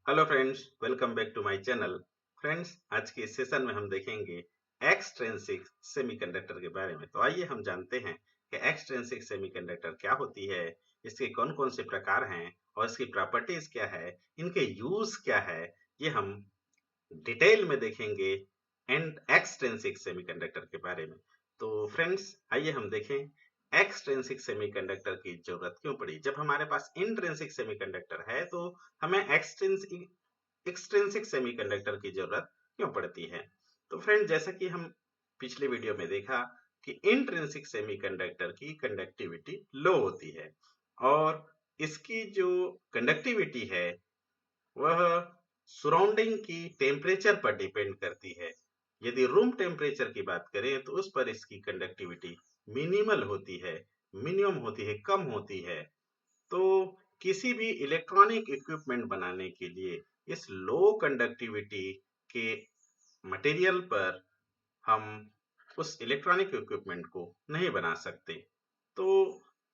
Hello friends, welcome back to my channel. Friends, आज के इस सेशन में हम देखेंगे एक्सट्रिंसिक सेमीकंडक्टर के बारे में। तो आइए हम जानते हैं कि एक्सट्रिंसिक सेमीकंडक्टर क्या होती है, इसके कौन-कौन से प्रकार हैं और इसकी प्रॉपर्टीज क्या है, इनके यूज क्या है, ये हम डिटेल में देखेंगे एंड एक्सट्रिंसिक सेमीकंडक्टर के बारे में। तो फ्रेंड्स, आइए हम देखें एक्सट्रिंसिक सेमीकंडक्टर की जरूरत क्यों पड़ी। जब हमारे पास इंट्रिंसिक सेमीकंडक्टर है तो हमें एक्सट्रिंसिक सेमीकंडक्टर की जरूरत क्यों पड़ती है। तो फ्रेंड, जैसा कि हम पिछले वीडियो में देखा कि इंट्रिंसिक सेमीकंडक्टर की कंडक्टिविटी लो होती है और इसकी जो कंडक्टिविटी है वह सराउंडिंग की टेम्परेचर पर डिपेंड करती है। यदि रूम टेम्परेचर की बात करें तो उस पर इसकी कंडक्टिविटी मिनिमल होती है, मिनिमम होती है, कम होती है। तो किसी भी इलेक्ट्रॉनिक इक्विपमेंट बनाने के लिए इस लो कंडक्टिविटी के मटेरियल पर हम उस इलेक्ट्रॉनिक इक्विपमेंट को नहीं बना सकते। तो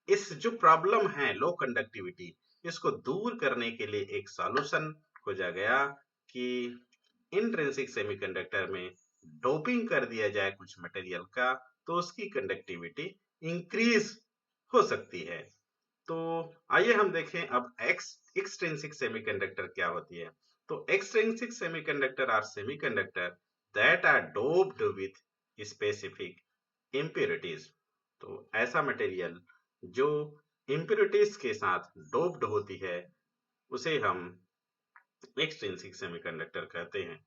इस जो प्रॉब्लम है लो कंडक्टिविटी, इसको दूर करने के लिए एक सॉल्यूशन खोजा गया कि इंट्रिंसिक सेमीकंडक्टर में डोपिंग कर दिया जाए कुछ मटेरियल का, तो उसकी कंडक्टिविटी इंक्रीज हो सकती है। तो आइए हम देखें अब एक्सट्रिंसिक सेमीकंडक्टर क्या होती है। तो extrinsic semiconductor are semiconductor that are doped with specific impurities. तो ऐसा मटेरियल जो इम्प्योरिटीज के साथ डोप्ड होती है उसे हम एक्सट्रिंसिक सेमीकंडक्टर कहते हैं।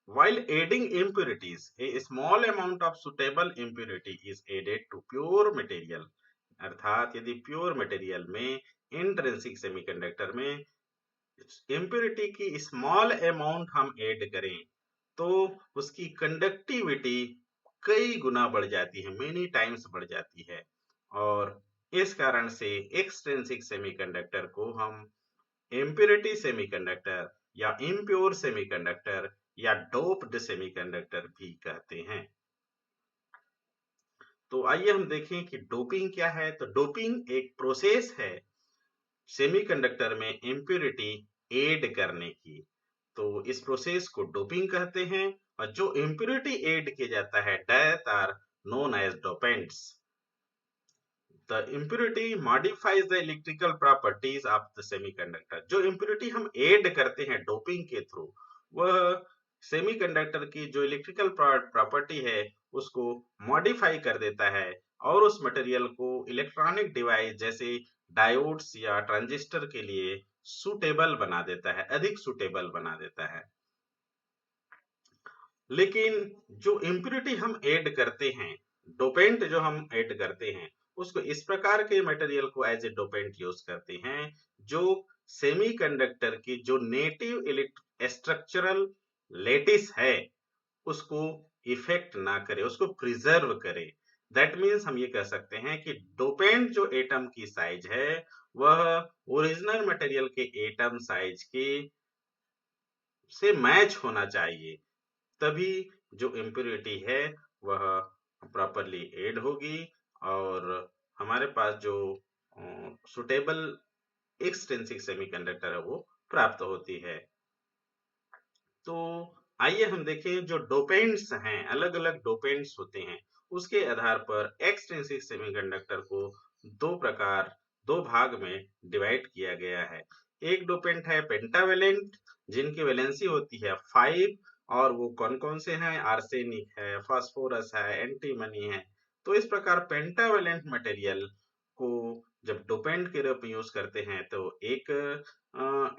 While adding impurities, a small amount of suitable impurity is added to pure material। अर्थात यदि प्योर मटेरियल में इंट्रिंसिक सेमीकंडक्टर में इम्प्योरिटी की स्मॉल अमाउंट हम ऐड करें तो उसकी कंडक्टिविटी कई गुना बढ़ जाती है, मेनी टाइम्स बढ़ जाती है। और इस कारण से एक्सट्रिंसिक सेमीकंडक्टर को हम इम्प्योरिटी सेमीकंडक्टर या इम्प्योर सेमीकंडक्टर या डोप्ड सेमीकंडक्टर भी कहते हैं। तो आइए हम देखें कि डोपिंग क्या है। तो डोपिंग एक प्रोसेस है सेमीकंडक्टर में इम्प्योरिटी ऐड करने की। तो इस प्रोसेस को डोपिंग कहते हैं और जो इम्प्योरिटी ऐड किया जाता है that are known as dopants. The impurity modifies the electrical properties of the semiconductor। जो impurity हम ऐड करते हैं डोपिंग के थ्रू, वह सेमीकंडक्टर की जो इलेक्ट्रिकल प्रॉपर्टी है उसको मॉडिफाई कर देता है और उस मटेरियल को इलेक्ट्रॉनिक डिवाइस जैसे डायोड्स या ट्रांजिस्टर के लिए सूटेबल बना देता है, अधिक सूटेबल बना देता है। लेकिन जो इम्प्योरिटी हम ऐड करते हैं, डोपेंट जो हम ऐड करते हैं, उसको इस प्रकार के मटेरियल को एज ए डोपेंट यूज करते हैं जो सेमीकंडक्टर की जो नेटिव स्ट्रक्चरल लेटिस है उसको इफेक्ट ना करे, उसको प्रिजर्व करे। दैट मीन्स हम ये कह सकते हैं कि डोपेंट जो एटम की साइज है वह ओरिजिनल मटेरियल के एटम साइज के से मैच होना चाहिए, तभी जो इम्प्योरिटी है वह प्रॉपरली ऐड होगी और हमारे पास जो सुटेबल एक्सट्रिंसिक सेमीकंडक्टर है वो प्राप्त होती है। तो आइए हम देखें जो डोपेंट्स हैं, अलग अलग डोपेंट्स होते हैं, उसके आधार पर एक्सट्रिंसिक सेमीकंडक्टर को दो भाग में डिवाइड किया गया है। एक डोपेंट है पेंटावेलेंट जिनकी वैलेंसी होती है 5 और वो कौन कौन से हैं, आर्सेनिक है, फास्फोरस है, एंटीमनी है। तो इस प्रकार पेंटावेलेंट मटेरियल को जब डोपेंट के रूप में यूज करते हैं तो एक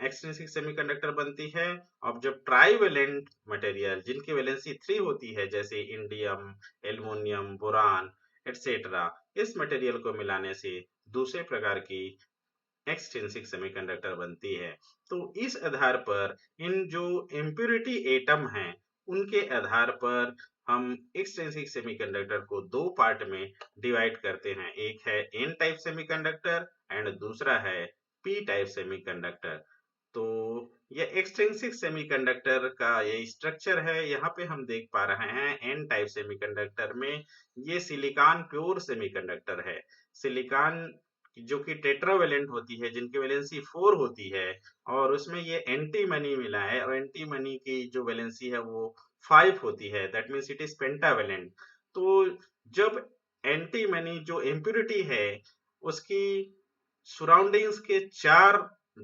एक्सट्रिंसिक सेमीकंडक्टर बनती है। अब जब ट्राइवेलेंट मटेरियल जिनकी वैलेंसी 3 होती है जैसे इंडियम, एल्युमिनियम, बोरान एटसेट्रा, इस मटेरियल को मिलाने से दूसरे प्रकार की एक्सट्रिंसिक सेमीकंडक्टर बनती है। तो इस आधार पर इन जो इम्प्योरिटी एटम हैं उनके आधार पर हम एक्सट्रिंसिक सेमीकंडक्टर को दो पार्ट में डिवाइड करते हैं। एक है एन टाइप सेमीकंडक्टर एंड दूसरा है पी टाइप सेमीकंडक्टर। तो ये एक्सट्रिंसिक सेमीकंडक्टर का ये स्ट्रक्चर है। यहाँ पे हम देख पा रहे हैं एन टाइप सेमीकंडक्टर में ये सिलिकॉन प्योर सेमीकंडक्टर है। सिलिकॉन जो कि टेट्रावेलेंट होती है, जिनकी वैलेंसी 4 होती है, और उसमें ये एंटीमनी मिला है, और एंटीमनी की जो वैलेंसी है वो 5 होती है, that means it is pentavalent. तो जब एंटीमनी जो इम्प्यूरिटी है, उसकी सराउंडिंग्स के 4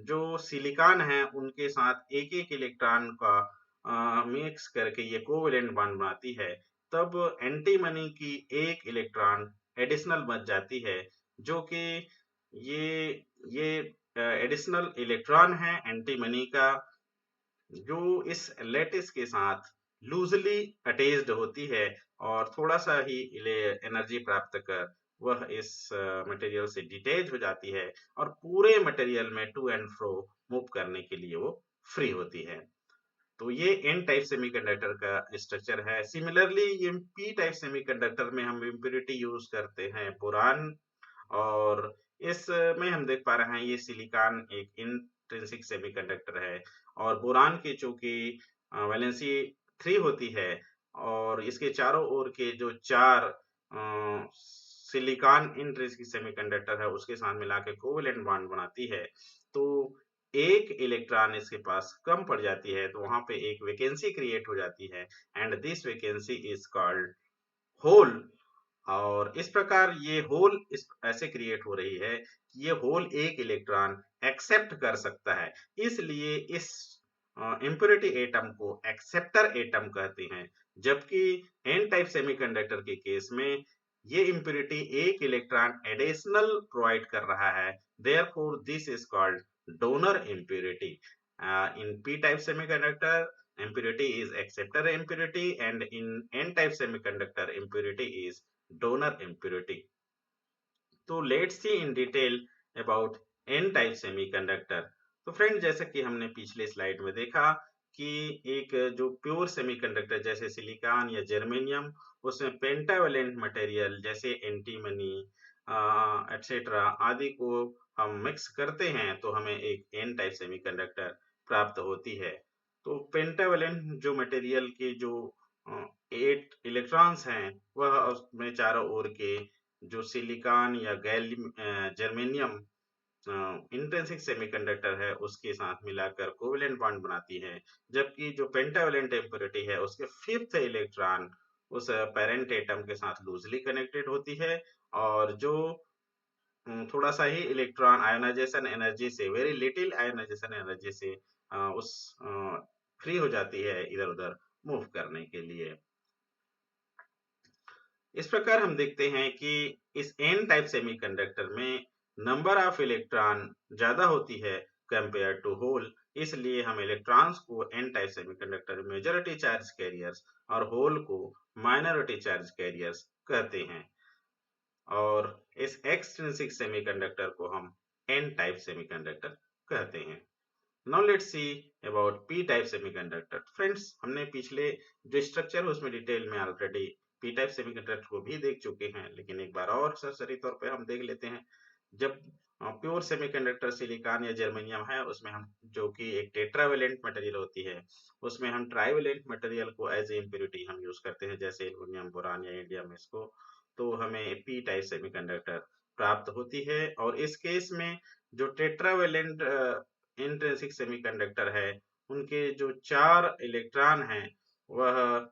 जो सिलिकॉन है उनके साथ एक-एक इलेक्ट्रॉन का मिक्स करके ये कोवेलेंट बॉन्ड बनाती है, तब एंटीमनी की एक इलेक्ट्रॉन एडिशनल बच जाती है, जो कि ये ये एडिशनल इलेक्ट्रॉन है एंटीमनी का, जो इस लैटिस के साथ लूजली अटैच्ड होती है, और थोड़ा सा ही एनर्जी प्राप्त कर वह इस मटेरियल से डिटैच हो जाती है, और पूरे मटेरियल में टू एंड फ्रो मूव करने के लिए वो फ्री होती है। तो ये एन टाइप सेमीकंडक्टर का स्ट्रक्चर है। सिमिलरली ये पी टाइप सेमीकंडक्टर में हम इम्प्योरिटी यूज करते हैं बोरान, और इसमें हम देख पा रहे हैं ये सिलिकॉन एक इंट्रिंसिक सेमीकंडक्टर है, और बोरान की चूंकि वैलेंसी 3 होती है, और इसके चारों ओर के जो 4 सिलिकॉन इंट्रिंसिक सेमीकंडक्टर है उसके साथ मिला के कोवेलेंट बॉन्ड बनाती है, तो एक इलेक्ट्रॉन इसके पास कम पड़ जाती है, तो वहां पे एक वैकेंसी क्रिएट हो जाती है, and this vacancy is called hole. और इस प्रकार ये होल इस ऐसे क्रिएट हो रही है कि ये होल एक इलेक्ट्रॉन एक्सेप्ट कर सकता है, इसलिए इस इम्प्योरिटी एटम को एक्सेप्टर एटम कहते हैं। जबकि एन टाइप सेमीकंडक्टर के केस में ये इम्प्योरिटी एक इलेक्ट्रॉन एडिशनल प्रोवाइड कर रहा है, therefore this is called donor impurity. In P type semiconductor impurity is acceptor impurity, and in n type semiconductor impurity is donor impurity. तो let's see in detail about an type semiconductor. तो friend, जैसे कि हमने पिछले slide में देखा कि एक जो प्योर सेमीकंडक्टर जैसे सिलिकॉन या जर्मेनियम, उसमें पेंटावेलेंट मटेरियल जैसे एंटीमनी एटसेट्रा आदि को हम मिक्स करते हैं तो हमें एक एन टाइप सेमीकंडक्टर प्राप्त होती है। तो पेंटावेलेंट जो मटेरियल के जो 8 इलेक्ट्रॉन्स हैं, वह उसमें चारों ओर के जो सिलिकॉन या जर्मेनियम इंट्रिंसिक सेमीकंडक्टर है उसके साथ मिलाकर कोवेलेंट बॉन्ड बनाती है, जबकि जो पेंटावेलेंट इम्प्योरिटी है उसके 5th इलेक्ट्रॉन उस पेरेंट एटम के साथ लूजली कनेक्टेड होती है, और जो थोड़ा सा ही इलेक्ट्रॉन आयोनाइजेशन एनर्जी से, वेरी लिटिल आयोनाइजेशन एनर्जी से उस फ्री हो जाती है इधर उधर मूव करने के लिए। इस प्रकार हम देखते हैं कि इस एन टाइप सेमीकंडक्टर में नंबर ऑफ इलेक्ट्रॉन ज्यादा होती है कंपेयर टू होल, इसलिए हम इलेक्ट्रॉन्स को N type semiconductor majority charge carriers और होल को माइनॉरिटी चार्ज कैरियर्स कहते हैं, और इस एक्सट्रिंसिक सेमीकंडक्टर को हम एन टाइप सेमीकंडक्टर कहते हैं। Now let's see about P type semiconductor. Friends, हमने पिछले जो स्ट्रक्चर है उसमें डिटेल में ऑलरेडी पी टाइप सेमीकंडक्टर को भी देख चुके हैं, लेकिन एक बार और सरसरी तौर पे हम देख लेते हैं। जब प्योर सेमीकंडक्टर सिलिकॉन या जर्मेनियम है, उसमें हम जो कि एक टेट्रावेलेंट मटेरियल होती है, उसमें हम ट्राइवेलेंट मटेरियल को एज ए इम्प्योरिटी हम यूज करते हैं, जैसे एल्युमिनियम, बोरान या इंडियम, इसको तो हमें पी टाइप सेमीकंडक्टर प्राप्त होती है। और इस केस में जो टेट्रावेलेंट इंट्रिंसिक सेमीकंडक्टर है, उनके जो 4 इलेक्ट्रॉन हैं, वह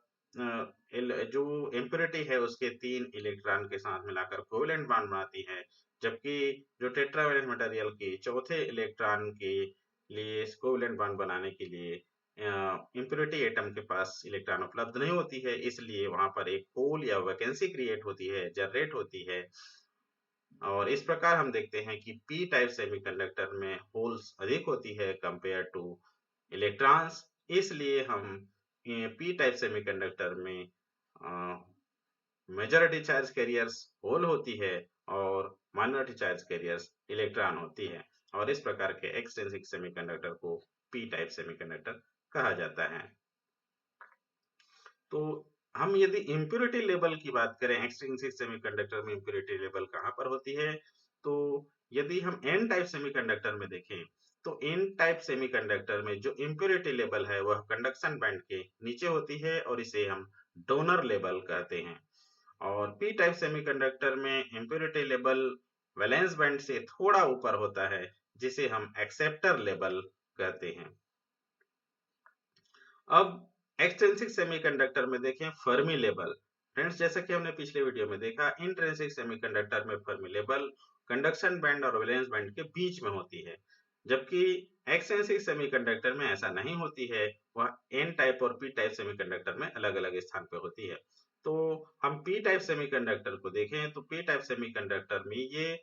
जो इम्प्योरिटी है उसके 3 इलेक्ट्रॉन के साथ मिलाकर कोवेलेंट बॉन्ड बनाती है, जबकि जो टेट्रावेलेंट मटेरियल के चौथे इलेक्ट्रॉन के लिए कोवेलेंट बॉन्ड बनाने के लिए इम्प्योरिटी एटम के पास इलेक्ट्रॉन उपलब्ध नहीं होती है, इसलिए वहां पर एक होल या वैकेंसी क्रिएट होती है, जनरेट होती है। और इस प्रकार हम देखते हैं कि पी टाइप सेमीकंडक्टर में होल्स अधिक होती है कंपेयर टू इलेक्ट्रॉन्स, इसलिए हम पी टाइप सेमीकंडक्टर में मेजॉरिटी चार्ज कैरियर्स होल होती है, और माइनॉरिटी चार्ज कैरियर्स इलेक्ट्रॉन होती है, और इस प्रकार के एक्सट्रिंसिक सेमीकंडक्टर को पी टाइप सेमीकंडक्टर कहा जाता है। तो हम यदि इम्प्योरिटी लेवल की बात करें, एक्सट्रिंसिक सेमीकंडक्टर में इम्प्योरिटी लेवल कहाँ पर होती है, तो यदि हम एन टाइप सेमीकंडक्टर में देखें, तो एन टाइप सेमीकंडक्टर में जो इम्प्योरिटी लेवल है वह कंडक्शन बैंड के नीचे होती है, और इसे हम डोनर लेवल कहते हैं। और पी टाइप सेमीकंडक्टर में इम्प्योरिटी लेवल वैलेंस बैंड से थोड़ा ऊपर होता है, जिसे हम एक्सेप्टर लेवल कहते हैं। अब एक्सट्रिंसिक सेमीकंडक्टर में देखें फर्मी लेवल। फ्रेंड्स, जैसा कि हमने पिछले वीडियो में देखा, इंट्रिंसिक सेमीकंडक्टर में फर्मी लेवल कंडक्शन बैंड और वैलेंस बैंड के बीच में होती है, जबकि एक्सट्रिंसिक सेमीकंडक्टर में ऐसा नहीं होती है। वह एन टाइप और पी टाइप सेमीकंडक्टर में अलग अलग स्थान पे होती है। तो हम पी टाइप सेमीकंडक्टर को देखें तो पी टाइप सेमीकंडक्टर में ये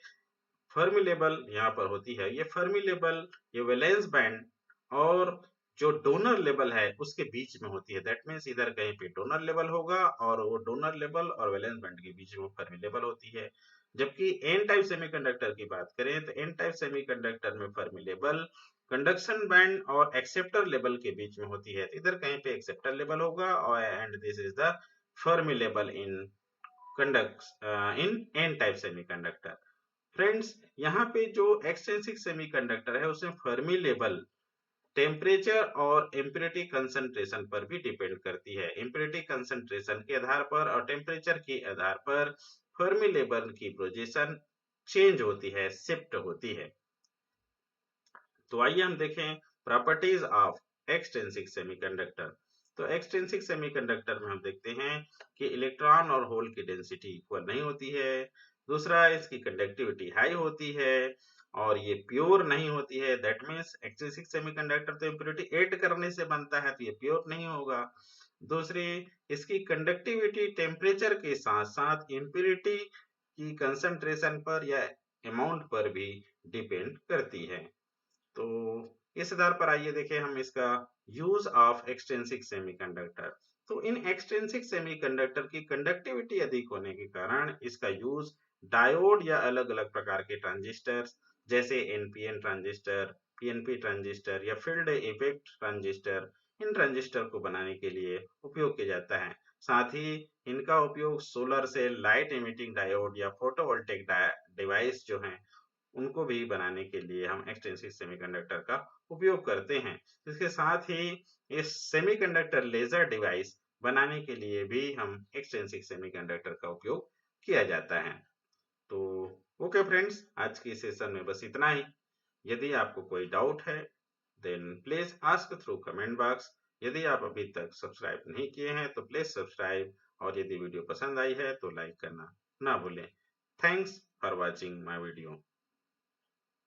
फर्मी लेवल यहाँ पर होती है। ये फर्मी लेवल, ये वैलेंस बैंड और जो डोनर लेवल है उसके बीच में होती है। दैट मीन्स इधर कहीं पे डोनर लेवल होगा और वो डोनर लेवल और वैलेंस बैंड के बीच में फर्मी लेवल होती है। जबकि एन टाइप सेमीकंडक्टर की बात करें तो एन टाइप सेमीकंडक्टर में फर्मी लेवल कंडक्शन बैंड और एक्सेप्टर लेवल के बीच में होती है। तो इधर कहीं पे एक्सेप्टर लेवल होगा और and this is the Fermi level in conduct in an type semiconductor. Friends, यहाँ पे जो एक्सट्रिंसिक सेमीकंडक्टर है उसमें फर्मी लेवल टेम्परेचर और इम्प्योरिटी कंसंट्रेशन पर भी डिपेंड करती है। इम्प्योरिटी कंसंट्रेशन के आधार पर और टेम्परेचर के आधार पर फर्मी लेवल की पोजीशन चेंज होती है, शिफ्ट होती है। तो आइए हम देखें प्रॉपर्टीज ऑफ एक्सट्रिंसिक सेमीकंडक्टर। तो एक्सट्रिंसिक सेमीकंडक्टर में हम देखते हैं कि इलेक्ट्रॉन और होल की डेंसिटी इक्वल नहीं होती है। दूसरा, इसकी कंडक्टिविटी हाई होती है और ये प्योर नहीं होती है। दैट मीन्स एक्सट्रिंसिक सेमीकंडक्टर तो इम्प्योरिटी ऐड करने से बनता है, तो ये प्योर नहीं होगा। दूसरी, इसकी कंडक्टिविटी टेम्परेचर के साथ साथ इम्प्योरिटी की कंसंट्रेशन पर या अमाउंट पर भी डिपेंड करती है। तो इस आधार पर आइए देखें हम इसका यूज ऑफ एक्सट्रिंसिक सेमीकंडक्टर। तो इन एक्सट्रिंसिक सेमीकंडक्टर की कंडक्टिविटी अधिक होने के कारण इसका यूज डायोड या अलग अलग प्रकार के ट्रांजिस्टर जैसे एनपीएन ट्रांजिस्टर, पीएनपी ट्रांजिस्टर या फील्ड इफेक्ट ट्रांजिस्टर, इन ट्रांजिस्टर को बनाने के लिए उपयोग किया जाता है। साथ ही इनका उपयोग solar cell, light emitting diode या फोटोवोल्टेइक डिवाइस जो हैं उनको भी बनाने के लिए हम एक्सट्रिंसिक सेमीकंडक्टर का उपयोग करते हैं। इसके साथ ही इस सेमीकंडक्टर लेजर डिवाइस बनाने के लिए भी हम एक्सट्रिंसिक सेमीकंडक्टर का उपयोग किया जाता है। तो ओके फ्रेंड्स, आज की सेशन में बस इतना ही। यदि आपको कोई डाउट है then please ask through comment box. यदि आप अभी तक सब्सक्राइब नहीं किए हैं तो प्लीज सब्सक्राइब, और यदि वीडियो पसंद आई है तो लाइक करना ना भूलें। Thanks for watching my video.